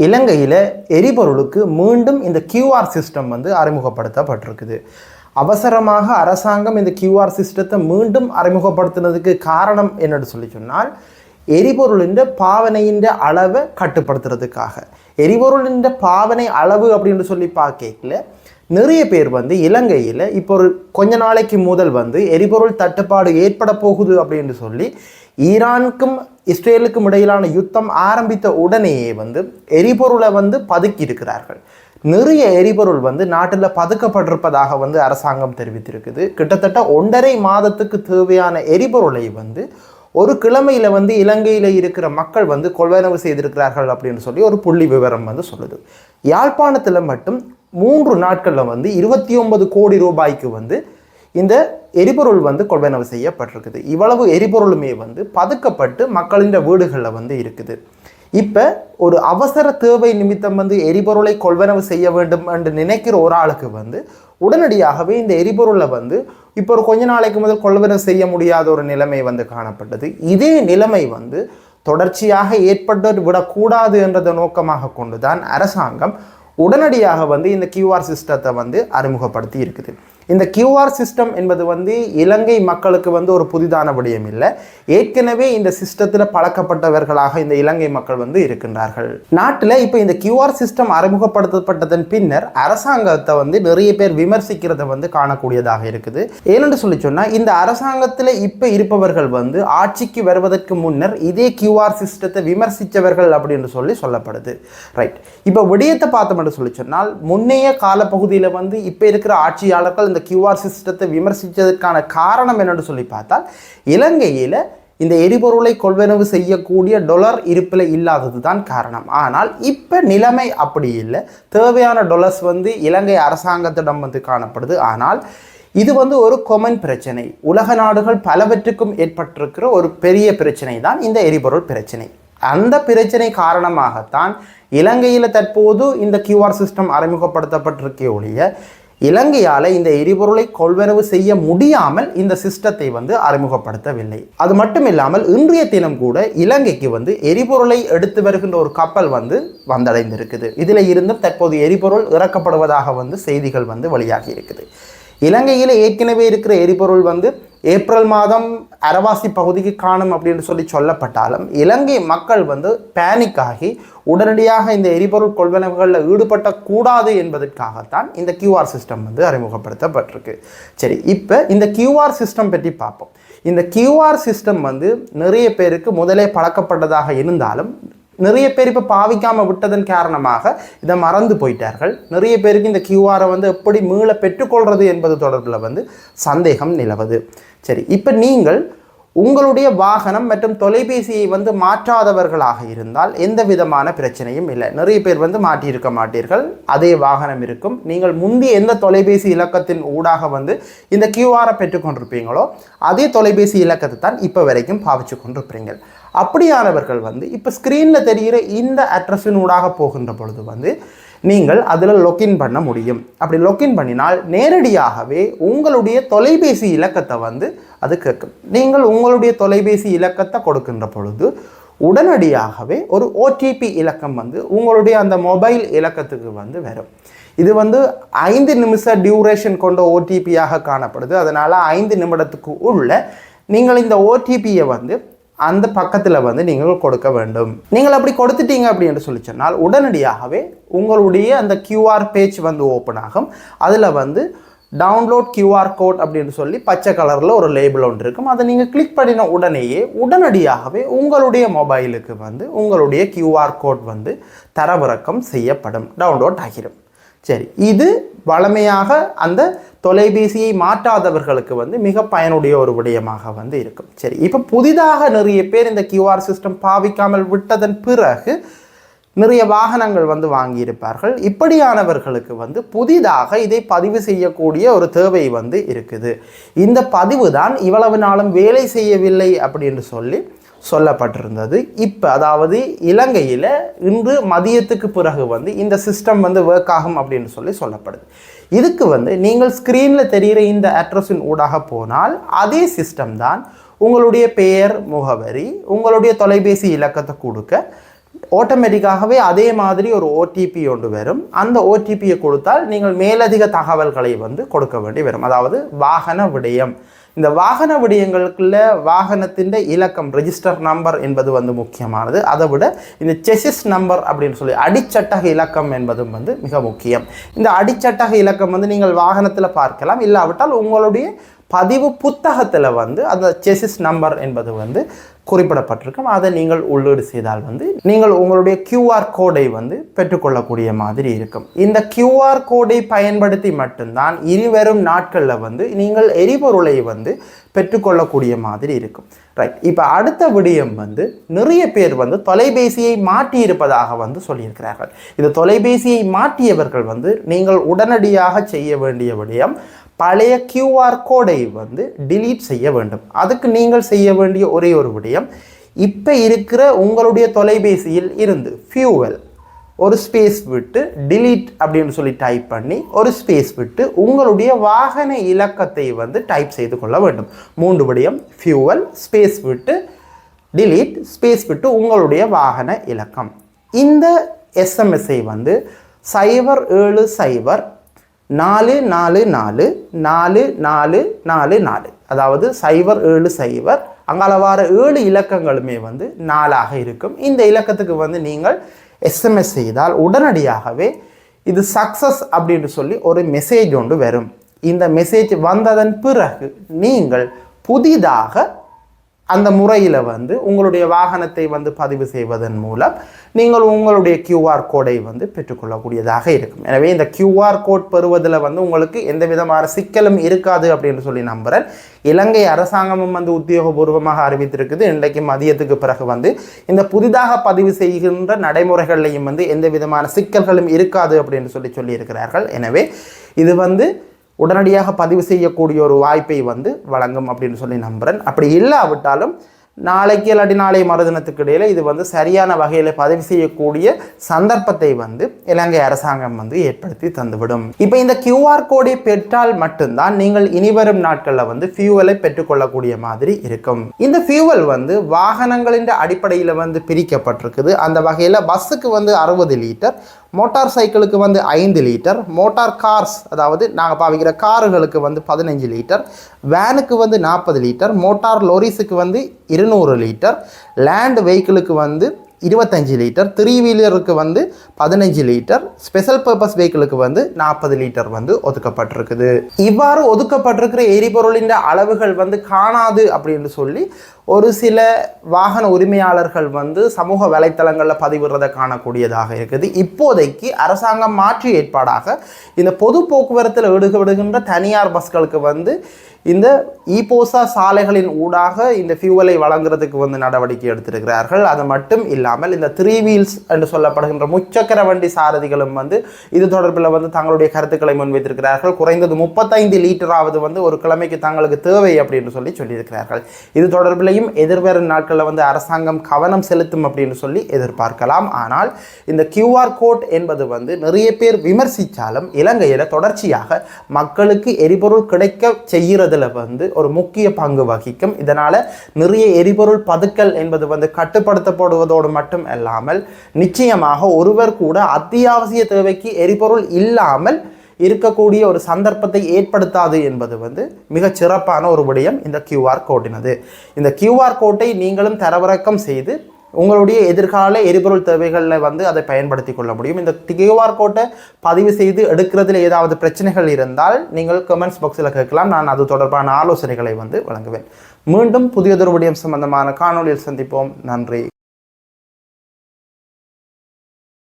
இலங்கையில் எரிபொருளுக்கு மீண்டும் இந்த கியூஆர் சிஸ்டம் வந்து அறிமுகப்படுத்தப்பட்டிருக்குது. அவசரமாக அரசாங்கம் இந்த கியூஆர் சிஸ்டத்தை மீண்டும் அறிமுகப்படுத்தினதுக்கு காரணம் என்னன்னு சொல்லி சொன்னால், எரிபொருளின் பாவனையின் அளவை கட்டுப்படுத்துறதுக்காக. எரிபொருளின் பாவனை அளவு அப்படின்னு சொல்லி பார்க்கல நிறைய பேர் வந்து இலங்கையில் இப்போ ஒரு கொஞ்ச நாளைக்கு முதல் வந்து எரிபொருள் தட்டுப்பாடு ஏற்பட போகுது அப்படின்னு சொல்லி ஈரானுக்கும் இஸ்ரேலுக்கும் இடையிலான யுத்தம் ஆரம்பித்த உடனேயே வந்து எரிபொருளை வந்து பதுக்கி இருக்கிறார்கள். நிறைய எரிபொருள் வந்து நாட்டில் பதுக்கப்பட்டிருப்பதாக வந்து அரசாங்கம் தெரிவித்திருக்குது. கிட்டத்தட்ட 1.5 மாதத்துக்கு தேவையான எரிபொருளை வந்து ஒரு கிழமையில் வந்து இலங்கையில் இருக்கிற மக்கள் வந்து கொள்வனவு செய்திருக்கிறார்கள் அப்படின்னு சொல்லி ஒரு புள்ளி விவரம் வந்து சொல்லுது. யாழ்ப்பாணத்தில் மட்டும் 3 நாட்களில் வந்து 29 கோடி ரூபாய்க்கு வந்து இந்த எரிபொருள் வந்து கொள்வனவு செய்யப்பட்டிருக்குது. இவ்வளவு எரிபொருளுமே வந்து பதுக்கப்பட்டு மக்களின் வீடுகளில் வந்து இருக்குது. இப்போ ஒரு அவசர தேவை நிமித்தம் வந்து எரிபொருளை கொள்வனவு செய்ய வேண்டும் என்று நினைக்கிற ஒரு ஆளுக்கு வந்து உடனடியாகவே இந்த எரிபொருளை வந்து இப்போ ஒரு கொஞ்ச நாளைக்கு முதல் கொள்வனவு செய்ய முடியாத ஒரு நிலைமை வந்து காணப்பட்டது. இதே நிலைமை வந்து தொடர்ச்சியாக ஏற்பட்டு விடக்கூடாது என்றதை நோக்கமாக கொண்டுதான் அரசாங்கம் உடனடியாக வந்து இந்த கியூஆர் சிஸ்டத்தை வந்து அறிமுகப்படுத்தி இருக்குது. இந்த கியூஆர் சிஸ்டம் என்பது வந்து இலங்கை மக்களுக்கு வந்து ஒரு புதிதான விடயம் இல்லை. ஏற்கனவே இந்த சிஸ்டத்தில் பழக்கப்பட்டவர்களாக இந்த இலங்கை மக்கள் வந்து இருக்கின்றார்கள். நாட்டில் இப்போ இந்த கியூஆர் சிஸ்டம் அறிமுகப்படுத்தப்பட்டதன் பின்னர் அரசாங்கத்தை வந்து நிறைய பேர் விமர்சிக்கிறத வந்து காணக்கூடியதாக இருக்குது. ஏனென்று சொல்லி சொன்னால், இந்த அரசாங்கத்தில் இப்போ இருப்பவர்கள் வந்து ஆட்சிக்கு வருவதற்கு முன்னர் இதே கியூஆர் சிஸ்டத்தை விமர்சித்தவர்கள் அப்படின்னு சொல்லப்படுது. ரைட், இப்போ விடயத்தை பார்த்தோம்னு சொல்லி சொன்னால், முன்னைய காலப்பகுதியில் வந்து இப்போ இருக்கிற ஆட்சியாளர்கள் இந்த கியூஆர் சிஸ்டத்தை விமர்சித்ததற்கான காரணம் என்னன்னு சொல்லி பார்த்தால், இலங்கையில் இந்த எரிபொருளை கொள்வனவு செய்யக்கூடிய டொலர் இருப்பில் இல்லாதது தான் காரணம். ஆனால் இப்போ நிலைமை அப்படி இல்லை. தேவையான டொலர்ஸ் வந்து இலங்கை அரசாங்கத்திடம் வந்து காணப்படுது. ஆனால் இது வந்து ஒரு கொமன் பிரச்சனை. உலக நாடுகள் பலவற்றுக்கும் ஏற்பட்டிருக்கிற ஒரு பெரிய பிரச்சனை தான் இந்த எரிபொருள் பிரச்சனை. அந்த பிரச்சனை காரணமாகத்தான் இலங்கையில் தற்போது இந்த கியூஆர் சிஸ்டம் அறிமுகப்படுத்தப்பட்டிருக்கே ஒழிய இலங்கையால் இந்த எரிபொருளை கொள்வனவு செய்ய முடியாமல் இந்த சிஸ்டத்தை வந்து அறிமுகப்படுத்தவில்லை. அது மட்டும் இல்லாமல் இன்றைய தினம் கூட இலங்கைக்கு வந்து எரிபொருளை எடுத்து வருகின்ற ஒரு கப்பல் வந்து வந்தடைந்திருக்குது. இதில் இருந்தும் தற்போது எரிபொருள் இறக்கப்படுவதாக வந்து செய்திகள் வந்து வெளியாகி இருக்குது. இலங்கையில் ஏற்கனவே இருக்கிற எரிபொருள் வந்து ஏப்ரல் மாதம் அரவாசி பகுதிக்கு காணும் அப்படின்னு சொல்லப்பட்டாலும் இலங்கை மக்கள் வந்து பேனிக் ஆகி உடனடியாக இந்த எரிபொருள் கொள்வனவுகளில் ஈடுபடக்கூடாது என்பதற்காகத்தான் இந்த கியூஆர் சிஸ்டம் வந்து அறிமுகப்படுத்தப்பட்டிருக்கு. சரி, இப்போ இந்த கியூஆர் சிஸ்டம் பற்றி பார்ப்போம். இந்த கியூஆர் சிஸ்டம் வந்து நிறைய பேருக்கு முதலே பழக்கப்பட்டதாக இருந்தாலும் நிறைய பேர் இப்போ பாவிக்காமல் விட்டதன் காரணமாக இதை மறந்து போயிட்டார்கள். நிறைய பேருக்கு இந்த கியூஆரை வந்து எப்படி மீள பெற்றுக்கொள்வது என்பது தொடர்பில் வந்து சந்தேகம் நிலவுது. சரி, இப்போ நீங்கள் உங்களுடைய வாகனம் மற்றும் தொலைபேசியை வந்து மாற்றாதவர்களாக இருந்தால் எந்த விதமான பிரச்சனையும் இல்லை. நிறைய பேர் வந்து மாற்றியிருக்க மாட்டீர்கள், அதே வாகனம் இருக்கும். நீங்கள் முந்தைய எந்த தொலைபேசி இலக்கத்தின் ஊடாக வந்து இந்த கியூஆரை பெற்றுக்கொண்டிருப்பீங்களோ அதே தொலைபேசி இலக்கத்தை தான் இப்போ வரைக்கும் பாவிச்சு கொண்டிருப்பீங்க. அப்படியானவர்கள் வந்து இப்போ ஸ்க்ரீனில் தெரிகிற இந்த அட்ரஸின் ஊடாக போகின்ற பொழுது வந்து நீங்கள் அதில் லொக்கின் பண்ண முடியும். அப்படி லொக்கின் பண்ணினால் நேரடியாகவே உங்களுடைய தொலைபேசி இலக்கத்தை வந்து அது கேட்கும். நீங்கள் உங்களுடைய தொலைபேசி இலக்கத்தை கொடுக்கின்ற பொழுது உடனடியாகவே ஒரு ஓடிபி இலக்கம் வந்து உங்களுடைய அந்த மொபைல் இலக்கத்துக்கு வந்து வரும். இது வந்து 5 நிமிஷ டியூரேஷன் கொண்ட ஓடிபியாக காணப்படுது. அதனால் 5 நிமிடத்துக்கு உள்ள நீங்கள் இந்த ஓடிபியை வந்து அந்த பக்கத்தில் வந்து நீங்கள் கொடுக்க வேண்டும். நீங்கள் அப்படி கொடுத்துட்டீங்க அப்படின்னு சொல்லி சொன்னால் உடனடியாகவே உங்களுடைய அந்த கியூஆர் பேஜ் வந்து ஓப்பன் ஆகும். அதில் வந்து டவுன்லோட் கியூஆர் கோட் அப்படின்னு சொல்லி பச்சை கலரில் ஒரு லேபிள் ஒன்று இருக்கும். அதை நீங்கள் கிளிக் பண்ணின உடனேயே உடனடியாகவே உங்களுடைய மொபைலுக்கு வந்து உங்களுடைய கியூஆர் கோட் வந்து தரவிறக்கம் செய்யப்படும், டவுன்லோட் ஆகிடும். சரி, இது வழமையாக அந்த தொலைபேசியை மாற்றாதவர்களுக்கு வந்து மிக பயனுடைய ஒரு விடயமாக வந்து இருக்கும். சரி, இப்போ புதிதாக நிறைய பேர் இந்த கியூஆர் சிஸ்டம் பாவிக்காமல் விட்டதன் பிறகு நிறைய வாகனங்கள் வந்து வாங்கியிருப்பார்கள். இப்படியானவர்களுக்கு வந்து புதிதாக இதை பதிவு செய்யக்கூடிய ஒரு தேவை வந்து இருக்குது. இந்த பதிவு தான் இவ்வளவு நாளும் வேலை செய்யவில்லை அப்படின்னு சொல்லப்பட்டிருந்தது. இப்போ அதாவது இலங்கையில் இன்று மதியத்துக்கு பிறகு வந்து இந்த சிஸ்டம் வந்து ஒர்க் ஆகும் அப்படின்னு சொல்லப்படுது. இதுக்கு வந்து நீங்கள் ஸ்க்ரீனில் தெரிகிற இந்த அட்ரஸின் ஊடாக போனால் அதே சிஸ்டம் தான் உங்களுடைய பெயர், முகவரி, உங்களுடைய தொலைபேசி இலக்கத்தை கொடுக்க ஆட்டோமேட்டிக்காகவே அதே மாதிரி ஒரு ஓடிபி ஒன்று வரும். அந்த ஓடிபியை கொடுத்தால் நீங்கள் மேலதிக தகவல்களை வந்து கொடுக்க வேண்டி வரும். அதாவது வாகன விடயம், இந்த வாகன விடயங்களுக்குள்ள வாகனத்தின் இலக்கம் ரெஜிஸ்டர் நம்பர் என்பது வந்து முக்கியமானது. அதை விட இந்த செசிஸ் நம்பர் அப்படின்னு சொல்லி அடிச்சட்டக இலக்கம் என்பதும் வந்து மிக முக்கியம். இந்த அடிச்சட்டக இலக்கம் வந்து நீங்கள் வாகனத்தில் பார்க்கலாம், இல்லாவிட்டால் உங்களுடைய பதிவு புத்தகத்தில் வந்து அந்த செசிஸ் நம்பர் என்பது வந்து குறிப்பிடப்பட்டிருக்கும். அதை நீங்கள் உள்ளீடு செய்தால் வந்து நீங்கள் உங்களுடைய QR கோடை வந்து பெற்றுக்கொள்ளக்கூடிய மாதிரி இருக்கும். இந்த QR கோடை பயன்படுத்தி மட்டும்தான் இனிவரும் நாட்களில் வந்து நீங்கள் எரிபொருளை வந்து பெற்றுக்கொள்ளக்கூடிய மாதிரி இருக்கும். ரைட், இப்போ அடுத்த விடயம் வந்து நிறைய பேர் வந்து தொலைபேசியை மாற்றி இருப்பதாக வந்து சொல்லியிருக்கிறார்கள். இந்த தொலைபேசியை மாற்றியவர்கள் வந்து நீங்கள் உடனடியாக செய்ய வேண்டிய விடயம் பழைய QR கோடை வந்து டிலீட் செய்ய வேண்டும். அதுக்கு நீங்கள் செய்ய வேண்டிய ஒரே ஒரு விடயம், இப்போ இருக்கிற உங்களுடைய தொலைபேசியில் இருந்து ஃபியூவல் ஒரு ஸ்பேஸ் விட்டு டிலீட் அப்படின்னு சொல்லி டைப் பண்ணி ஒரு ஸ்பேஸ் விட்டு உங்களுடைய வாகன இலக்கத்தை வந்து டைப் செய்து கொள்ள வேண்டும். 3 விடயம், ஃபியூவல் ஸ்பேஸ் விட்டு டிலீட் ஸ்பேஸ் விட்டு உங்களுடைய வாகன இலக்கம். இந்த எஸ்எம்எஸ்ஐ வந்து 070 4444444, அதாவது 070 அங்கால வார 7 இலக்கங்களுமே வந்து 4ஆக இருக்கும். இந்த இலக்கத்துக்கு வந்து நீங்கள் எஸ்எம்எஸ் செய்தால் உடனடியாகவே இது சக்ஸஸ் அப்படின்னு சொல்லி ஒரு மெசேஜ் ஒன்று வரும். இந்த மெசேஜ் வந்ததன் பிறகு நீங்கள் புதிதாக அந்த முறையில் வந்து உங்களுடைய வாகனத்தை வந்து பதிவு செய்வதன் மூலம் நீங்கள் உங்களுடைய QR கோடை வந்து பெற்றுக்கொள்ளக்கூடியதாக இருக்கும். எனவே இந்த QR கோட் பெறுவதில் வந்து உங்களுக்கு எந்த விதமான சிக்கலும் இருக்காது அப்படின்னு சொல்லி நம்புகிறேன். இலங்கை அரசாங்கமும் வந்து உத்தியோகபூர்வமாக அறிவித்திருக்குது. இன்றைக்கு மதியத்துக்கு பிறகு வந்து இந்த புதிதாக பதிவு செய்கின்ற நடைமுறைகள்லையும் வந்து எந்த விதமான சிக்கல்களும் இருக்காது அப்படின்னு சொல்லியிருக்கிறார்கள். எனவே இது வந்து உடனடியாக பதிவு செய்யக்கூடிய ஒரு வாய்ப்பை வந்து வழங்கும் அப்படின்னு சொல்லி நம்புகிறேன். அப்படி இல்லாவிட்டாலும் நாளைக்கு இல்லாட்டி நாளை மறுதினத்துக்கு இடையில் இது வந்து சரியான வகையில் பதிவு செய்யக்கூடிய சந்தர்ப்பத்தை வந்து இலங்கை அரசாங்கம் வந்து ஏற்படுத்தி தந்துவிடும். இப்போ இந்த QR கோடை பெற்றால் மட்டும்தான் நீங்கள் இனிவரும் நாட்களில் வந்து ஃபியூவலை பெற்றுக்கொள்ளக்கூடிய மாதிரி இருக்கும். இந்த ஃபியூவல் வந்து வாகனங்களின் அடிப்படையில் வந்து பிரிக்கப்பட்டிருக்குது. அந்த வகையில் பஸ்ஸுக்கு வந்து 60 லிட்டர், மோட்டார் சைக்கிளுக்கு வந்து 5 லிட்டர், மோட்டார் கார்ஸ் அதாவது நாங்கள் பாவிக்கிற காருகளுக்கு வந்து 15 லிட்டர், வேனுக்கு வந்து 40 லிட்டர், மோட்டார் லோரிஸுக்கு வந்து 200 லிட்டர், லேண்ட் வெஹிக்கிளுக்கு வந்து 25 லிட்டர், 3 வீலருக்கு வந்து 15 லிட்டர், ஸ்பெஷல் பர்பஸ் வெஹிக்கிளுக்கு வந்து 40 லிட்டர் வந்து ஒதுக்கப்பட்டிருக்குது. இவ்வாறு ஒதுக்கப்பட்டிருக்கிற எரிபொருளின் அளவுகள் வந்து காணாது அப்படின்னு சொல்லி ஒரு சில வாகன உரிமையாளர்கள் வந்து சமூக வலைத்தளங்களில் பதிவிடுறதை காணக்கூடியதாக இருக்குது. இப்போதைக்கு அரசாங்கம் மாற்று ஏற்பாடாக இந்த பொது போக்குவரத்தில் ஈடுபடுகின்ற தனியார் பஸ்களுக்கு வந்து இந்த ஈபோசா சாலைகளின் ஊடாக இந்த ஃபியூவலை வழங்குறதுக்கு வந்து நடவடிக்கை எடுத்திருக்கிறார்கள். அது மட்டும் இல்லாமல் இந்த 3 வீல்ஸ் என்று சொல்லப்படுகின்ற முச்சக்கர வண்டி சாரதிகளும் வந்து இது தொடர்பில் வந்து தங்களுடைய கருத்துக்களை முன்வைத்திருக்கிறார்கள். குறைந்தது 35 லிட்டராவது வந்து ஒரு கிழமைக்கு தங்களுக்கு தேவை அப்படின்னு சொல்லியிருக்கிறார்கள். இது தொடர்பிலையும் எதிர்வரும் நாட்களில் வந்து அரசாங்கம் கவனம் செலுத்தும் அப்படின்னு சொல்லி எதிர்பார்க்கலாம். ஆனால் இந்த QR கோட் என்பது வந்து நிறைய பேர் விமர்சித்தாலும் இலங்கையில் தொடர்ச்சியாக மக்களுக்கு எரிபொருள் கிடைக்க செய்கிறது வந்து ஒரு முக்கிய பங்கு வகிக்கும். இதனால நிறைய எரிபொருள் பதுக்கல் என்பது வந்து கட்டுப்படுத்தப்படுவதோடு மட்டும் அல்லாமல் நிச்சயமாக ஒருவர் கூட அத்தியாவசிய தேவைக்கு எரிபொருள் இல்லாமல் இருக்கக்கூடிய ஒரு சந்தர்ப்பத்தை ஏற்படுத்தாது என்பது வந்து மிக சிறப்பான ஒரு விடயம் இந்த QR கோட்டினது. இந்த QR கோட்டை நீங்களும் தரவிறக்கம் செய்து உங்களுடைய எதிர்கால எரிபொருள் தேவைகளில் வந்து அதை பயன்படுத்தி கொள்ள முடியும். இந்த QR கோட்டை பதிவு செய்து எடுக்கிறதுல ஏதாவது பிரச்சனைகள் இருந்தால் நீங்கள் கமெண்ட்ஸ் பாக்ஸில் கேட்கலாம். நான் அது தொடர்பான ஆலோசனைகளை வந்து வழங்குவேன். மீண்டும் புதியதொரு விடயம் சம்பந்தமான காணொலியில் சந்திப்போம். நன்றி.